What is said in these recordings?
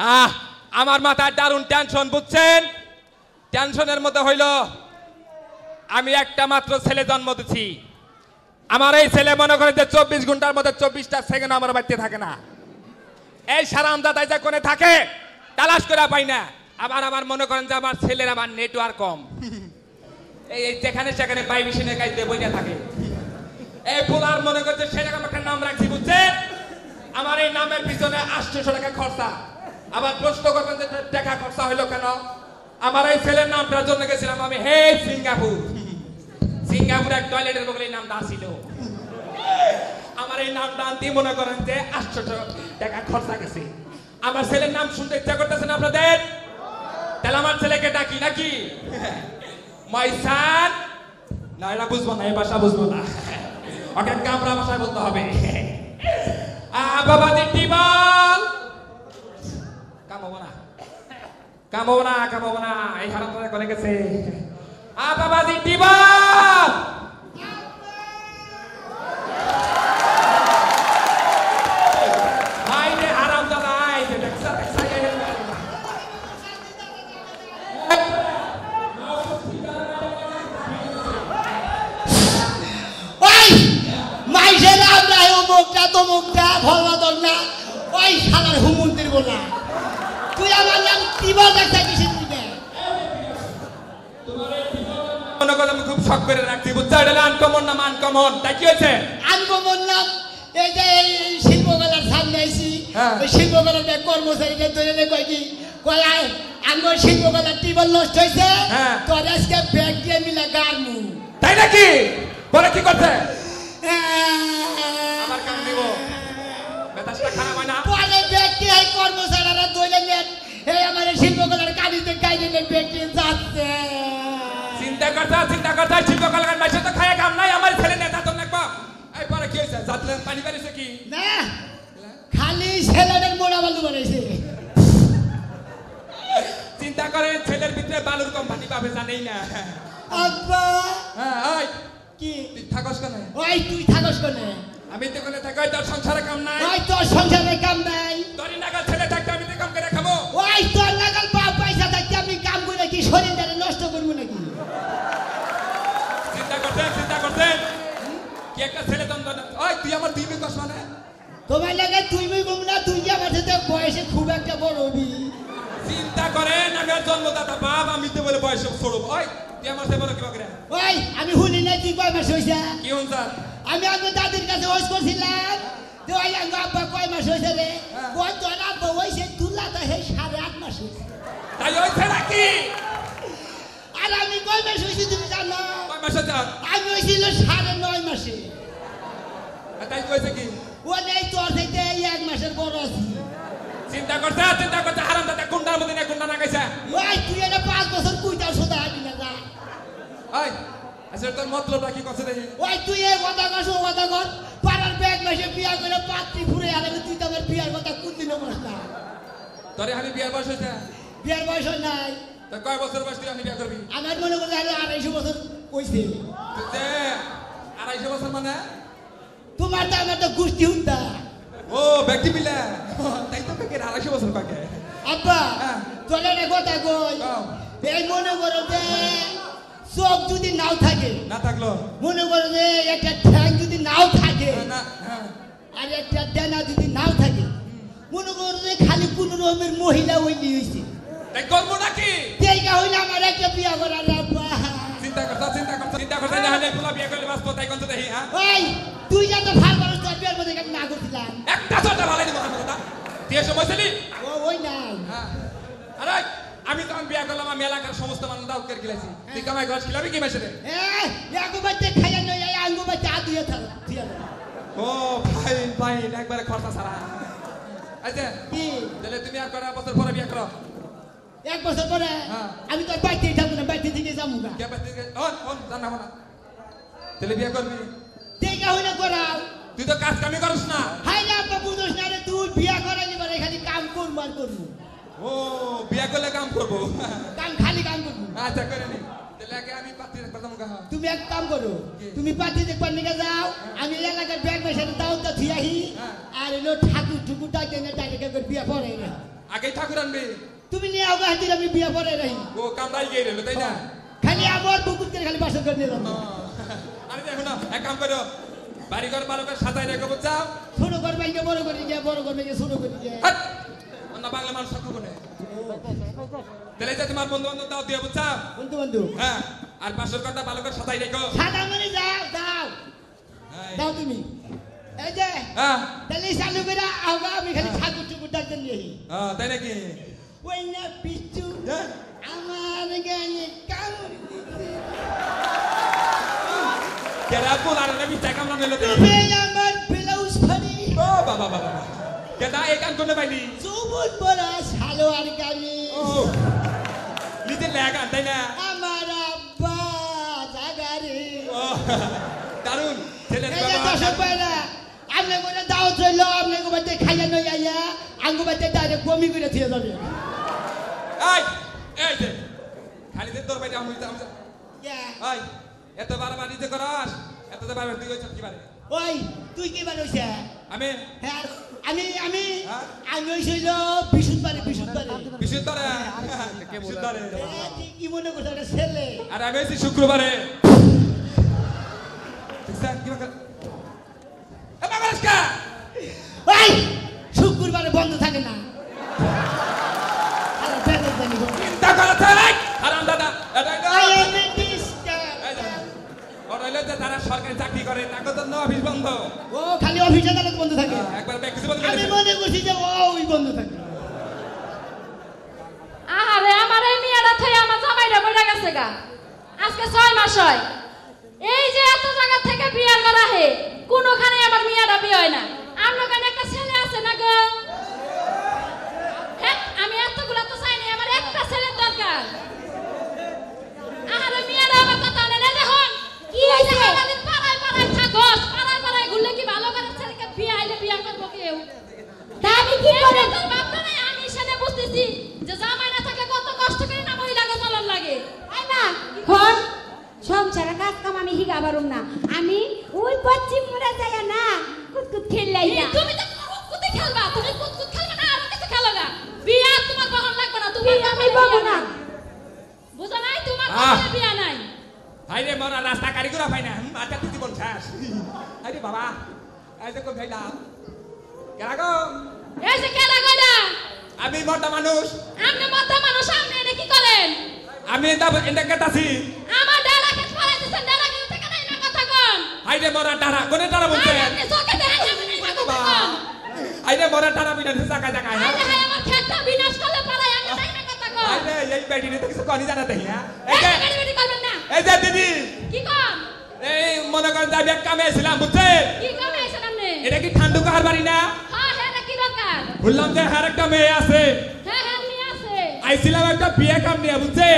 হ্যাঁ আমার মাথায় দারুণ টেনশন বুঝছেন টেনশনের মধ্যে হইল আমি একটা মাত্র ছেলে জন্ম দিছি আমার এই ছেলে মনে করে যে 24 ঘন্টার মধ্যে 24টা সেকেন্ড আমার বাড়িতে থাকে না এই সারামদাদাই যে কোনে থাকে তালাশ করে পাই না আবার আমার মনে করেন যে আমার ছেলের আমার নেটওয়ার্ক কম এই যেখানে সেখানে বাইবিশনের কাজে বইয়া থাকে এই ফুলার মনে করছে সেরকম একটা নাম রাখছি বুঝছেন আমার এই নামের পিছনে 800 টাকা খরচা আবার প্রশ্ন করবেন যে টাকা খরচা হইলো কেন আমার এই ছেলের নামটার জন্য গেছিলাম আমি হে সিঙ্গাপুর সিঙ্গাপুর এক টয়লেটের বগলে এই নামটা ছিল আমার এই নামটা আনতে মনে করেন যে 800 টাকা খরচা গেছে আমার ছেলের নাম শুনতে ইচ্ছা করতেছে না আপনাদের তাহলে আমার ছেলেকে ডাকি নাকি ময়সান না এটা বুঝবো না এই ভাষা বুঝবো না ওকে কামরা ভাষায় বলতে হবে বাবাজি টিবল কামাবো না এই হারাম করে কোনে গেছে বাবাজি টিবল আই রে হারাম দাদা আই রে দেখছা মুখটা তো মুখটা ভগবান না ওই শালার হুমন্ত্রী বলা তুই আমার নাম টিবল দেখতে কিসের দিকে মনে করলাম খুব শখ করে রাখছি বুঝছো এটা আনকমন না আনকমন তাই কি হয়েছে আনকমন নাম এই যে শিল্পকলার সামনে আইছি ওই শিল্পকলার কর্মচারীকে ধরে কয় কি কয় আঙ্গুর শিল্পকলার টিবল নষ্ট হয়েছে তোর আজকে ব্যাগ দিয়ে মিলে গারমু তাই নাকি বলে কি করছে আমার কাম দিব বেতাসটা খারাপ হয় না বলে ব্যক্তি এই কর্মচারীরা দইলে নেন এই আমার শিল্পকলার কালিতে গাইলে ব্যক্তি যাচ্ছে চিন্তা করতে শিল্পকলার মাসে তো খায় কাম নাই আমার ছেলে নেতা তো লাগবা এই পরে কি হইছে জাতলে পানি পারিছে কি না খালি ছেলেদের মোড়া বালু বানাইছে চিন্তা করে ছেলের ভিতরে বালুর কোম্পানি পাবে জানেই না আব্বা ওই কি তুই থাকস কেন ওই তুই থাকস কেন আমি তো কোনে থাকাই তোর সংসারে কাম নাই ওই তোর সংসারে কাম নাই তোর নাগাল ছেলে থাকতে আমি তো কাম করে খাবো ওই তোর নাগাল বাপ পয়সা থাকতে আমি কাম করে কি শরীরটারে নষ্ট করবো নাকি চিন্তা করতেন কি একটা ছেলে তন্ত্র ওই তুই আমার দুই মেয়ে কস মানে তোমার লাগে তুই বলবো না তুই আমার সাথে বয়সে খুব একটা বড় হবি চিন্তা করেন আমি জন্মদাতা বাপ আমি তো বলে বয়সে ছোট ওই তুই আমার সাথে বড় কি করে ওই আমি শুনি না তুই কয় মাস হইছে কি হন স্যার আমি আগে দাদির কাছে ওয়াজ করছিলাম তো ওই আব্বা কয় মাস হইছে রে ওই তোর আব্বা হইছে তুলাটা হে 8.5 মাস হইছে তাই হইছে নাকি আর আমি কয় মাস হইছে তুমি জানো কয় মাসে যান আমি হইছিল 9.5 মাসে তাই কইছে কি ও নেই তোর থেকে 1 মাসের বড় আছে চিন্তা করতে হারাম দাদা কোনটার মধ্যে না কোনটা না গাইছে ওই তুই এটা 5 বছর কুইটাও সোদা আবি না যা ওই আসলে তোর মতলবটা কি করছে দেখি ওই তুই এই কথা কর পাড়ার ব্যাগ মাসে বিয়া করে পাত্রী ফুরে আলে তুই তো আমার বিয়ার কথা কোনদিনও বলছ না তোরে আমি বিয়ার বয়স হইছে বিয়ার বয়স নাই তো কয় বছর বয়স তুই আমি বিয়া করবি আমার মনে করে আরো 250 বছর কইছে তে 250 বছর মানে তোমার তো আমার তো গোষ্ঠী হুন্দা ও ব্যক্তি মিলা তাই তো কে 250 বছর কাকে আব্বা তোলে না কথা কই এই মনে করো যে চোখ যদি নাও থাকে না থাকলো মনে করো যে একটা ঠ্যাং যদি নাও থাকে না আর একটা ডানা যদি নাও থাকে মনে করো যে খালি কোন রকমের মহিলা হইলি হইছে তাই করব নাকি তেইকা হইলে আমার একটা বিয়া করার আব্বা চিন্তা করতে না হলে পুলা বিয়া করলে বাঁচবো তাই কোন তো দেখি হ্যাঁ ওই তুই যা তো ভাল মানুষ তোর বিয়ার মধ্যে না করছিলাম একটা ছোট ভালো দিব কথা তুই সময় ছিলি ওই নাই আরে আমি তো বিয়া করলাম আমি এলাকার সমস্ত মানুষ দাও করে গেলাইছি তুই কামাই করছ কিলাবি কি মাসে রে ইয়াকো বাচ্চা খাইয়া নয় এই আঙ্গু বাচ্চা আ দুইয়া থাক ও ভাই একবারে খরচা সারা আচ্ছা কি তাহলে তুমি আর করা বছর পরে বিয়া করো 1 বছর পরে আমি তোর বাইতে যাবো না বাইতে থেকে যাবো গা কে বাইতে জান না তাহলে বিয়া করবি তেইকা হইলে করাও তুই তো কাজ কামি করছ না হাই না বাবা বুঝছ না রে তুই বিয়া করালি মানে খালি কাম করব আর করব ও বিয়া করলে কাম করব খালি কাম করব আচ্ছা করে নি তাহলে আগে আমি পাতি কথা মুখা তুমি এক কাম করো তুমি পাতি দেখবার নিকে যাও আমি এলাকার ব্যাগ মেশাতে দাও তো থিয়াহি আর এলো ঠাকুর ঠুকুর ডাইতে না ডাইতে করে বিয়া পড়ে না আগে ঠাকুর আনবে তুমি নিয়ে আগে হাতির আমি বিয়া পরে রহি ও কামড়াই গিয়ে রইলো তাই না খালি আমার বুকুত করে খালি বাসন করে নিয়ে যাবো আরে দেখো না এক কাম করো বাড়িঘর ভালো করে সাজাই রেখে বুঝছাও ছোট ঘর ভাইকে বড় করে গিয়ে বড় ঘর ভাইকে ছোট করে গিয়ে অন্য বাংলা মানুষ সব করে তাহলে যে তোমার বন্ধু বান্ধব দাও দিয়ে বুঝছাও বন্ধু বন্ধু হ্যাঁ আর পাশের ঘরটা ভালো করে সাজাই রেখো সাদা মানে যাও দাও দাও তুমি এই যে হ্যাঁ তাহলে চালু করে আগা আমি খালি ঠাকুর টুকুর ডাকতেন নিয়ে তাই নাকি ওই না পিছু আমার গায়ে কামড় কেডা বলার না বিটা কামড়া নিল তুমি আমার ব্লাউজ ফাড়ি ও বাবা বাবা কেডা এই কাম করতে পাইনি চুবুত বড়া সালোয়ার গানি ও নিজে লাগা তাই না আমার আব্বা জাগারে ও দারুন ছেলে এই যে দর্শক ভাইরা আপনি করে দাওয়াত রইল আপনি গোবাতে খাইয়া নই আইয়া আঙ্গুবাতে ডাইরেক্ট বমি করে দিয়ে যাবে এই যে খালি যে তোর বাইরে আমি এই এত বারবার নিজে করাস এত যে বারবার তুই হইছিস কি বারে ওই তুই কি বার হইছে আমি হ্যাঁ আমি হইছিল বিশুদ্ধবারে বিশুদ্ধবারে কি মনে করছ একটা ছেলে আর আমি হইছি শুক্রবারে দেখছ কি বাকা এ বাবাসকা ওই শুক্রবারে বন্ধ থাকে না আরে বেদন জানি গো চিন্তা করতে নাই আরাম দাদা এটা আই এম ডিস্টার্ব ওরাইলে যে তারা সরকারি চাকরি করে তাকে তো অফিস বন্ধ ও খালি অফিস আদালত বন্ধ থাকে একবার কিছু বন্ধ আমি মনে করছি যে ওই বন্ধ থাকে আহারে আমার এই মেয়েটা থই আমার জামাইটা মরে গেছে গা আজকে 6 মাস হয় এই যে এত জায়গা থেকে বিয়ে করা হে কোনখানে আমার মেয়েটা বিয়ে হয় না আমার কাছে একটা ছেলে আছে না গো হ্যাঁ আমি এতগুলা তো চাই না আমার একটা ছেলের দরকার আহারে মেয়েটা আমার কথা নেই দেখুন কি হইছে সারাদিন পাড়ায় থাকোস পাড়ায় ঘুরলে কি ভালো করে ছেলেকে বিয়ে আইলে বিয়ে করব কেউ তা আমি কি করে তোর বাপটা নাই আমি সেটা বুঝতেছি যে জামাই না থাকলে কত কষ্ট করে না মহিলা গো চলন লাগে আই না কোন সংসারে কাজ কাম আমি হিগা পারুম না আমি ওই পশ্চিম মুড়ে যাই না কুতকুত খেললাই না তুমি তো কুতকুত খেলবা তুমি কুতকুত খেলবা না আর কিছু খেলো না বিয়া তোমার বহন লাগবে না তোমার আমি বলবো না বুঝো নাই তোমার কোনো বিয়া নাই হাইরে মরা রাস্তা কারিগরা পাই না আচ্ছা তুই বল শেষ হাইরে বাবা এই যে কোন খাইলাম কেরা গো এই যে কেডা গডা আমি মোটা মানুষ আপনি মত মানুষ আপনি এটা কি করেন আমি এটা কেটাছি আমার ডালা কে পড়াই দিছেন ডালা কে থেকে নাই না কথা কোন হাইরে মরা টারা কোনে টারা বলছে আপনি চোখে দেখেন আমি নাই না কথা কোন হাইরে মরা টারা বিনা জায়গা জায়গা হ্যাঁ আরে হায় আমার খেতটা বিনাশ করলে পড়াই আমি নাই না কথা কোন হাইরে এই বেটি রে কিছু কনি জানা দেই হ্যাঁ এই বেটি করবেন না এই যে দিদি কি কম এই মনে করেন যাবি এক কামে ছিলাম বুঝছে কি কমে আছেন আপনি এটা কি ঠান্ডু কাহার বাড়ি না হ্যাঁ হ্যাঁ কি দরকার বললাম যে হ্যাঁ একটা মেয়ে আছে হ্যাঁ হ্যাঁ নিয়ে আছে আইছিলাম একটা বিয়ে কাম নিয়ে বুঝছে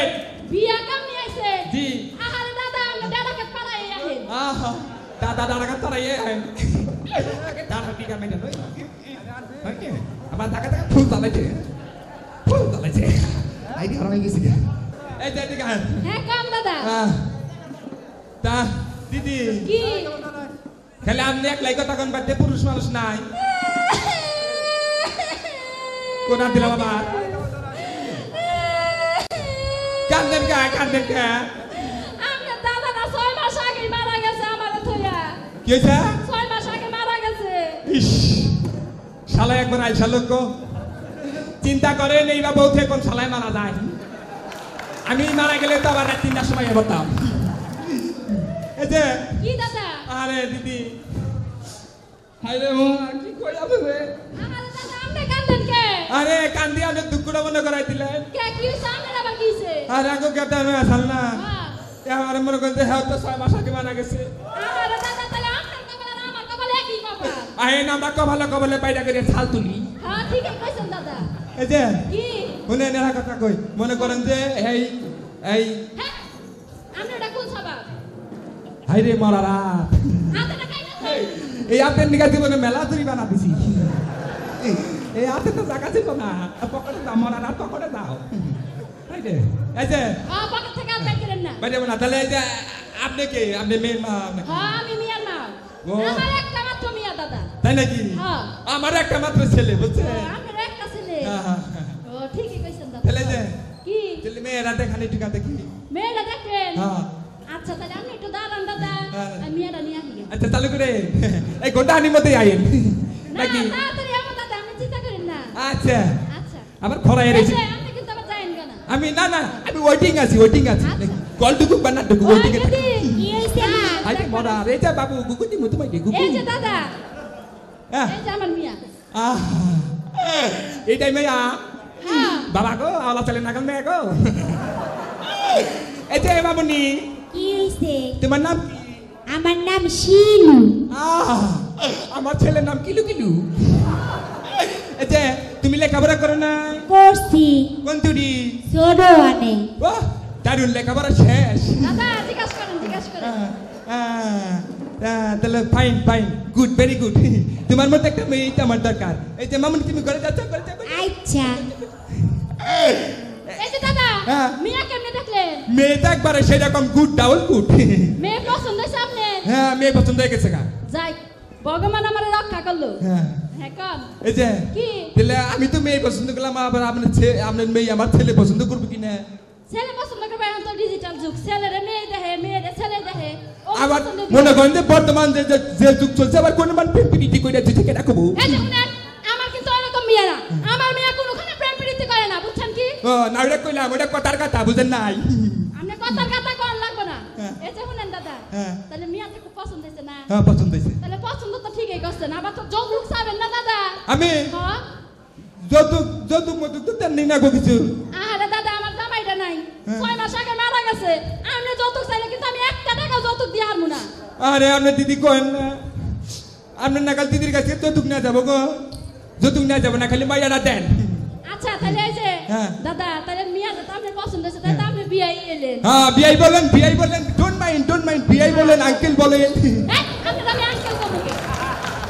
বিয়া কাম নিয়ে আছে জি আহারে দাদা আমরা দাদাকে পড়াই আহেন আহা দাদা দাদা কা তারাই দাদা টিকা মেনে নই আমার দাদা দাদা ফুল দালাইছে আই দি হারাই গেছি এই যে দিকে হ্যাঁ কাম দাদা তা দিদি কি খালি আপনি এক লাই কথা কোন বাড়িতে পুরুষ মানুষ নাই কোন দিলাম আবার কান্দেন কা আপনার দাদা না 6 মাস আগে মারা গেছে আমার থইয়া কি হইছে 6 মাস আগে মারা গেছে ইস শালা একবার আইসা লোক চিন্তা করেন এইবার বউতে কোন শালায় মারা যায় আমি মারা গেলে তো আবার রাত 3টার সময় বলতাম এই যে কি দাদা আরে দিদি হাইরে মো কি কই আছে রে আমার দাদা আপনি কান্দেন কে আরে কান্দি আপনি দুঃখটা মনে করাই দিলেন কে কি হইছে আপনার আবার কি হইছে আরে আগো কেটে আমি আসাল না হ্যাঁ আমার মনে করতে হ্যাঁ তো 6 মাস আগে মারা গেছে আমার দাদা তাহলে আপনার কপাল আর আমার কপাল একই কপাল আহেন আমরা কপালে বাইরে করে ছাল তুলি হ্যাঁ ঠিকই কইছেন দাদা এই যে কি শুনে নেরা কথা কই মনে করেন যে এই হ্যাঁ আপনি এটা কোন সবাব হাইরে মরা রাত হাতে না খাই না এই আপের নিগা জীবনে মেলা চুরি বানা দিছি এই হাতে তো জায়গা ছিল না পকেটে দাও মরা রাত পকেটে দাও হাইরে এই যে হ্যাঁ পকেট থেকে আর বের করেন না বাইরে না তাহলে এই যে আপনি কে আপনি মেন মা হ্যাঁ আমি মিয়ার মা ও। আমার একটা মাত্র মিয়া দাদা তাই নাকি হ্যাঁ আমার একটা মাত্র ছেলে বুঝছে আপনার একটা ছেলে হ্যাঁ, হ্যাঁ, হ্যাঁ। মেয়েরা দেখালে টিকা দেখি মেয়েটা দেখবেন হ্যাঁ আচ্ছা তাহলে আপনি একটু দাঁড়ান দাদা আমি মেয়েটা নিয়ে আসি আচ্ছা চালু করে এই ঘন্টা আনির মধ্যে আইন না নাকি তাড়াতাড়ি আমার দাদা আমি চিন্তা করেন না আচ্ছা আচ্ছা আবার খরা এসেছে আপনি কিন্তু আবার যাইন কেন আমি না না আমি ওয়েটিং আছি কল টুকু বানা টুকু ওয়েটিং এ থাকি কি হইছে মা আরে মরা রে যা বাবু গুগুতি মু তোমায় গুগু এই যে দাদা হ্যাঁ এই যে আমার মিয়া এই টাইমে হ্যাঁ বাবা গো আওলা চলে নাগাল মেয়ে গো এই যে বাবুনি কি হইছে তোমার নাম কি আমার নাম শিলু আমার ছেলের নাম কিলু কিলু এই যে তুমি লেখাপড়া করো না করছি কোন তুরি ছোট আনে ও দারুণ লেখাপড়া শেষ দাদা জিজ্ঞাসা করেন তাহলে fine fine good very good তোমার মতো একটা মেয়ে আমার দরকার এই যে মামুনি তুমি ঘরে যাচ্ছ ঘরে যাবে আচ্ছা এই যে দাদা হ্যাঁ। মিয়া কেমনে দেখলেন মেয়েটা একবারে সেরকম গুড ডাবল গুড মেয়ে পছন্দ হয়েছে আপনার হ্যাঁ মেয়ে পছন্দ হয়ে গেছে গা যাই ভগবান আমার রক্ষা করলো হ্যাঁ হ্যাঁ কন এই যে কি তাহলে আমি তো মেয়ে পছন্দ করলাম আবার আপনার মেয়ে আমার ছেলে পছন্দ করবে কিনা ছেলে পছন্দ করবে এখন তো ডিজিটাল যুগ ছেলেরে মেয়ে দেখে মেয়েরে ছেলে দেখে ও আবার পছন্দ মনে করেন যে বর্তমান যে যুগ চলছে আবার কোন মান প্রেমপ্রীতি কইরা দিতে কেন কবু এই যে শুনেন আমার কিন্তু এরকম মেয়ে না আমার মেয়ে কোনোখানে প্রেম প্রীতি করে না বুঝছেন কি ও না ওটা কইলাম ওটা কথার কথা বুঝেন নাই আপনি কথার কথা কোন লাগবে না হ্যাঁ। এই যে শুনেন দাদা হ্যাঁ। তাহলে মিয়াতে খুব পছন্দ হয়েছে না হ্যাঁ পছন্দ হয়েছে তাহলে পছন্দ তো ঠিকই করছেন আবার তো যৌতুক চাবেন না দাদা আমি হ্যাঁ যৌতুক মতুক তো তেমনি না গো কিছু আরে দাদা আমার জামাইটা নাই হ্যাঁ। 6 মাস আগে মারা গেছে আপনি যৌতুক চাইলে কিন্তু আমি একটা টাকা যৌতুক দিয়ে হারবো না আরে আপনার দিদি কয়েন না আপনার নাকাল দিদির কাছে যৌতুক না যাবো গো যৌতুক না যাবো না খালি মাইয়ারা দেন আচ্ছা তাহলে এই যে হ্যাঁ। দাদা তাহলে মিয়াটা তো আপনার পছন্দ হয়েছে তাহলে তো আপনি বিয়ে এলেন হ্যাঁ বিআই বলেন ডোন্ট মাইন্ড বিআই বলেন আঙ্কেল বলেন এই, আপনি তো আমি আঙ্কেল করবো কি?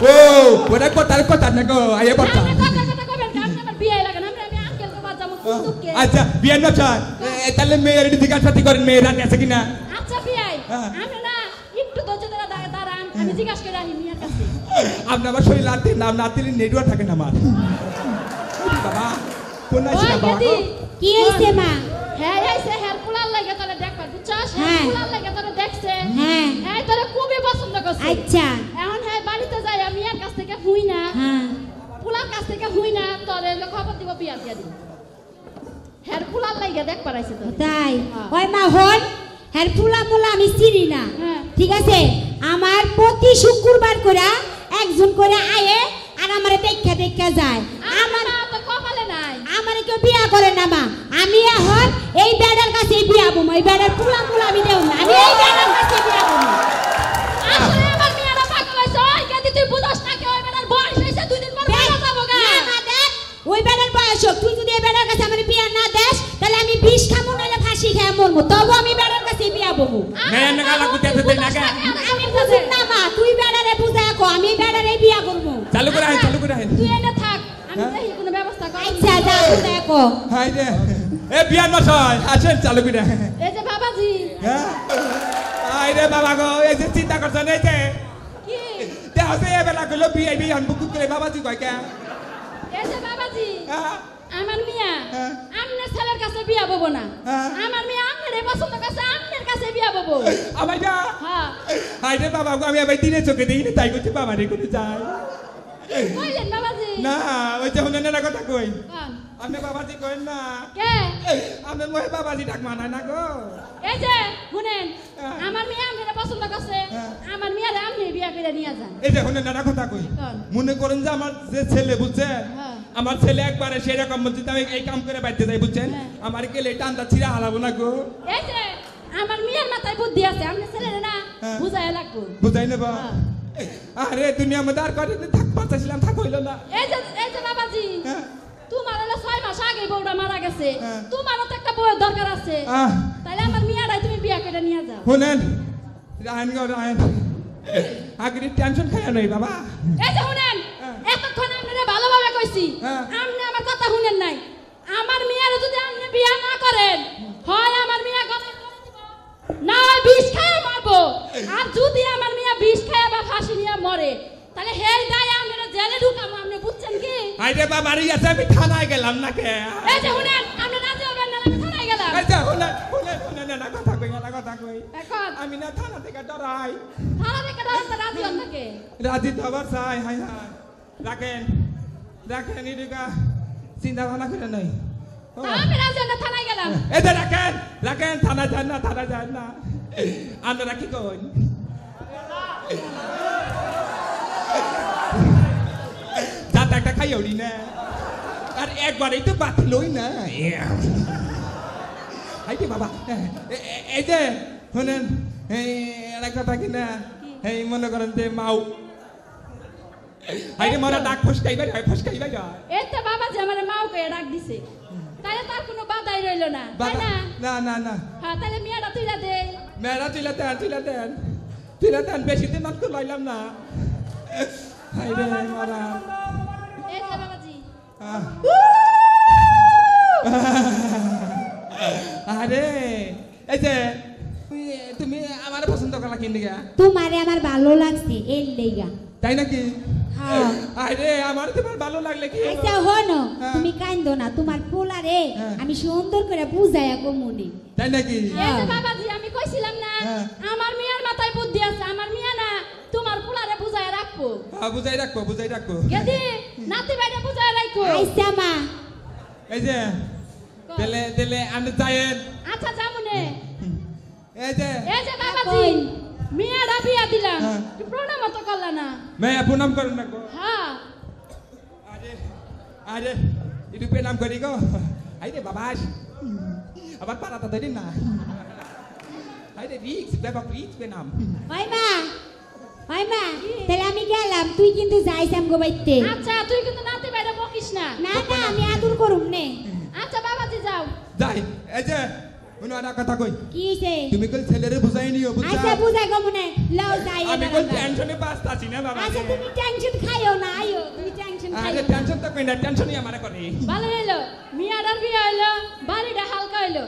ও ওটা কথার কথা না গো আইয়া কথা আপনি কথা কথা কবেন কি? আপনি আমার বিয়ে লাগেন আমি আঙ্কেল করবো যাবো দুঃখে আচ্ছা বিয়ে না চাই তাহলে মেয়ের দিকে সাথে করেন মেয়ের রাতে আছে কিনা আচ্ছা বিয়াই হ্যাঁ। আপনি না একটু ধৈর্য ধরে দাঁড়ান আমি জিজ্ঞাসা করে আসি মিয়ার কাছে আপনি আমার শরীর লাতে নাম না দিলে নেটওয়ার্ক থাকে না আমার বাবা কোন ওই আছে না বাবা দিদি কি হইছে মা হ্যাঁ এইসে হেয়ার কুলার লাগে তোরে দেখবা বুঝছস হ্যাঁ। হেয়ার কুলার লাগে তোরে দেখছে হ্যাঁ। হ্যাঁ তোরে খুবই পছন্দ করছে আচ্ছা এখন হ্যাঁ বাড়িতে যাই আমি আর কাছ থেকে হুই না হ্যাঁ কুলার কাছ থেকে হুই না তোরে খবর দিব বিয়া দিয়া দিব হেয়ার কুলার লাগে দেখ পারাইছে তো তাই ওই মা হন হ্যাঁ ফুলা মুলা আমি চিনি না হ্যাঁ। ঠিক আছে আমার প্রতি শুক্রবার করে একজন করে আয়ে আর আমারে দেখা যায় আমার না তো কপালে নাই আমারে কেউ বিয়া করে না মা আমি এখন এই বেড়ার কাছে বিয়া বম এই বেড়ার ফুলা মুলা আমি দেব না আমি এই বেড়ার কাছে বিয়া বম আসলে আমার মেয়েরা পাগল হইছে ওই কেদি তুই বুঝছ না কি ওই বেটার বয়স হইছে 2 দিন পর মারা যাবো গা না মা দেখ ওই বেড়ার বয়স হোক, তুই যদি এই বেড়ার কাছে আমার বিয়া না দেস তাহলে আমি বিষ খামু নাহলে ফাঁসি খেয়ে মরবো তবু আমি বেড়ার কাছে বিয়া বমু মেয়ে না গালা কুতে দিতে না কে আমি বুঝুন না মা তুই বেড়ারে বুঝায় কো আমি বেড়ারে বিয়া করবো চালু করে আইন তুই এনে থাক আমি দেখি কোনো ব্যবস্থা কর আচ্ছা যা বুঝায় কো হাই রে এ বিয়ান মশাই আসেন চালু করে এই যে বাবাজি হ্যাঁ আই রে বাবা গো এই যে চিন্তা করছেন এই যে কি তে আছে এ বেলা গেল বিআই বুক করে বাবাজি কয় কে এই যে বাবাজি হ্যাঁ আমার মিয়া হ্যাঁ। আমনের ছেলের কাছে বিয়া ববো না হ্যাঁ। আমার মিয়া আমনের পছন্দ কাছে আমনের কাছে বিয়া ববো আমার যা হ্যাঁ হাই রে বাবা গো আমি আবার দিনে চোখে দেখি না তাই করছি বাবা রে করে যাই কইলেন বাবাজি না ওই যে হুনেন না কথা কই কোন আপনি বাবাজি কইন না কে আপনি মহে বাবাজি ডাক মানায় না গো এই যে শুনেন হ্যাঁ। আমার মেয়ে আমনের পছন্দ করছে হ্যাঁ। আমার মেয়ের আমনে বিয়া করে নিয়ে যান এই যে হুনেন না কথা কই কোন? মনে করেন যে আমার যে ছেলে বুঝছেন হ্যাঁ। আমার ছেলে একবারে সেরকম বলছি আমি এই কাম করে বাইতে যাই বুঝছেন হ্যাঁ। আমার গেলে টানটা ছিঁড়া হালাবো না গো এই যে আমার মেয়ের মাথায় বুদ্ধি আছে আমনে ছেলেরে না হ্যাঁ। বুঝায় লাগবো বুঝাই নেবা হ্যাঁ। আরে দুনিয়া মধ্যে আর করে থাক পারতেছিলাম থাক হইল না এই যে বাবাজি হ্যাঁ। তোমার হলো 6 মাস আগে বউটা মারা গেছে হ্যাঁ। তোমারও তো একটা বউয়ের দরকার আছে আহ তাহলে আমার মেয়েরাই তুমি বিয়া করে নিয়ে যাও শুনেন রায়ন গো রায়ন আগের টেনশন খাইয়া নাই বাবা এই যে শুনেন হ্যাঁ। এতক্ষণ আপনারে ভালোভাবে কইছি হ্যাঁ। আপনি আমার কথা শুনেন নাই আমার মেয়ের যদি আপনি বিয়া না করেন হয় আমার মেয়ে গলায় দড়ি দিব, না হয় বিষ খেয়ে মারবো আর যদি আমার মেয়ে বিষ খেয়ে বা ফাঁসি নিয়ে মরে তাহলে হেই দায় আপনারা জেলে ঢুকাবো আপনি বুঝছেন কি আইরে বাবা বাড়ি আছে আমি থানায় গেলাম না কে এই যে শুনেন আপনি রাজি হবেন না আমি থানায় গেলাম গেলাম আচ্ছা শুনে না কথা কই এখন আমি না থানা থেকে ডরাই থানা থেকে ডরাতে রাজি হন নাকি রাজি তো আবার চাই হাই রাখেন এদিকে চিন্তা ভাবনা করে নাই আমি রাজি হন না থানায় গেলাম এই যে রাখেন থানা যান না আপনারা কি করেন যাতে একটা খাই ওড়ি না আর একবারই তো বাতিলই না হাইতে বাবা এই যে শুনেন একটা কথা কিনা এই মনে করেন যে মাও হাইতে মরা ডাক ফসকাইবা যায় এই তো বাবা যে আমার মাওকে ডাক দিছে তাহলে তার কোনো বাধাই রইল না তাই না না হ্যাঁ তাহলে মিয়াটা তুইলা দে মেয়েরা তুইলা দেন বেশি দিন আর তো লাইলাম না হাইরে মরা এই যে বাবাজি আরে এই যে তুমি আমার পছন্দ করলা কিন দিগা তোমারে আমার ভালো লাগছে এর লেগা তাই নাকি হ্যাঁ আরে আমার তোমার ভালো লাগলে কি হলো? আচ্ছা হনো হ্যাঁ। তুমি কাইন্দো না তোমার পোলারে হ্যাঁ। আমি সুন্দর করে বুঝাইয়া কমুনি তাই নাকি এই যে বাবাজি আমি কইছিলাম না হ্যাঁ। আমার মিয়ার মাথায় বুদ্ধি আছে আমার মিয়া না তোমার পুলারে বুঝায় রাখবো বুঝাই রাখবো গেদি নাতি বাইরে বুঝায় রাখো আইসা মা এই যে দিলে আনতে যায়েন আচ্ছা যামুনে এই যে বাবাজি মিয়ারা বিয়া দিলাম হ্যাঁ। তুই প্রণাম তো করলা না মেয়ে প্রণাম করেন না গো হ্যাঁ আরে একটু প্রণাম করি গো আইরে বাবা আবার পারাটা ধরি না আইরে রিক্স প্রণাম ওই মা তাহলে আমি গেলাম তুই কিন্তু যাইস আমগো বাইতে আচ্ছা তুই কিন্তু নাতি বাইরে বকিস না না আমি আদর করুম নে আচ্ছা বাবাজি যাও যাই এই যে উনি একটা কথা কই কি হইছে তুমি কল ছেলেরে বুঝাই নিও আচ্ছা বুঝাই কমনে লাও যাই আমি কল টেনশনে বাঁচতাছি না বাবা আচ্ছা তুমি টেনশন খাইও না আইও তুমি টেনশন আরে খাইও টেনশন তো কই না টেনশনই আমারে করে ভালো হইলো মিয়াটার বিয়া হইলো বাড়িটা হালকা হইলো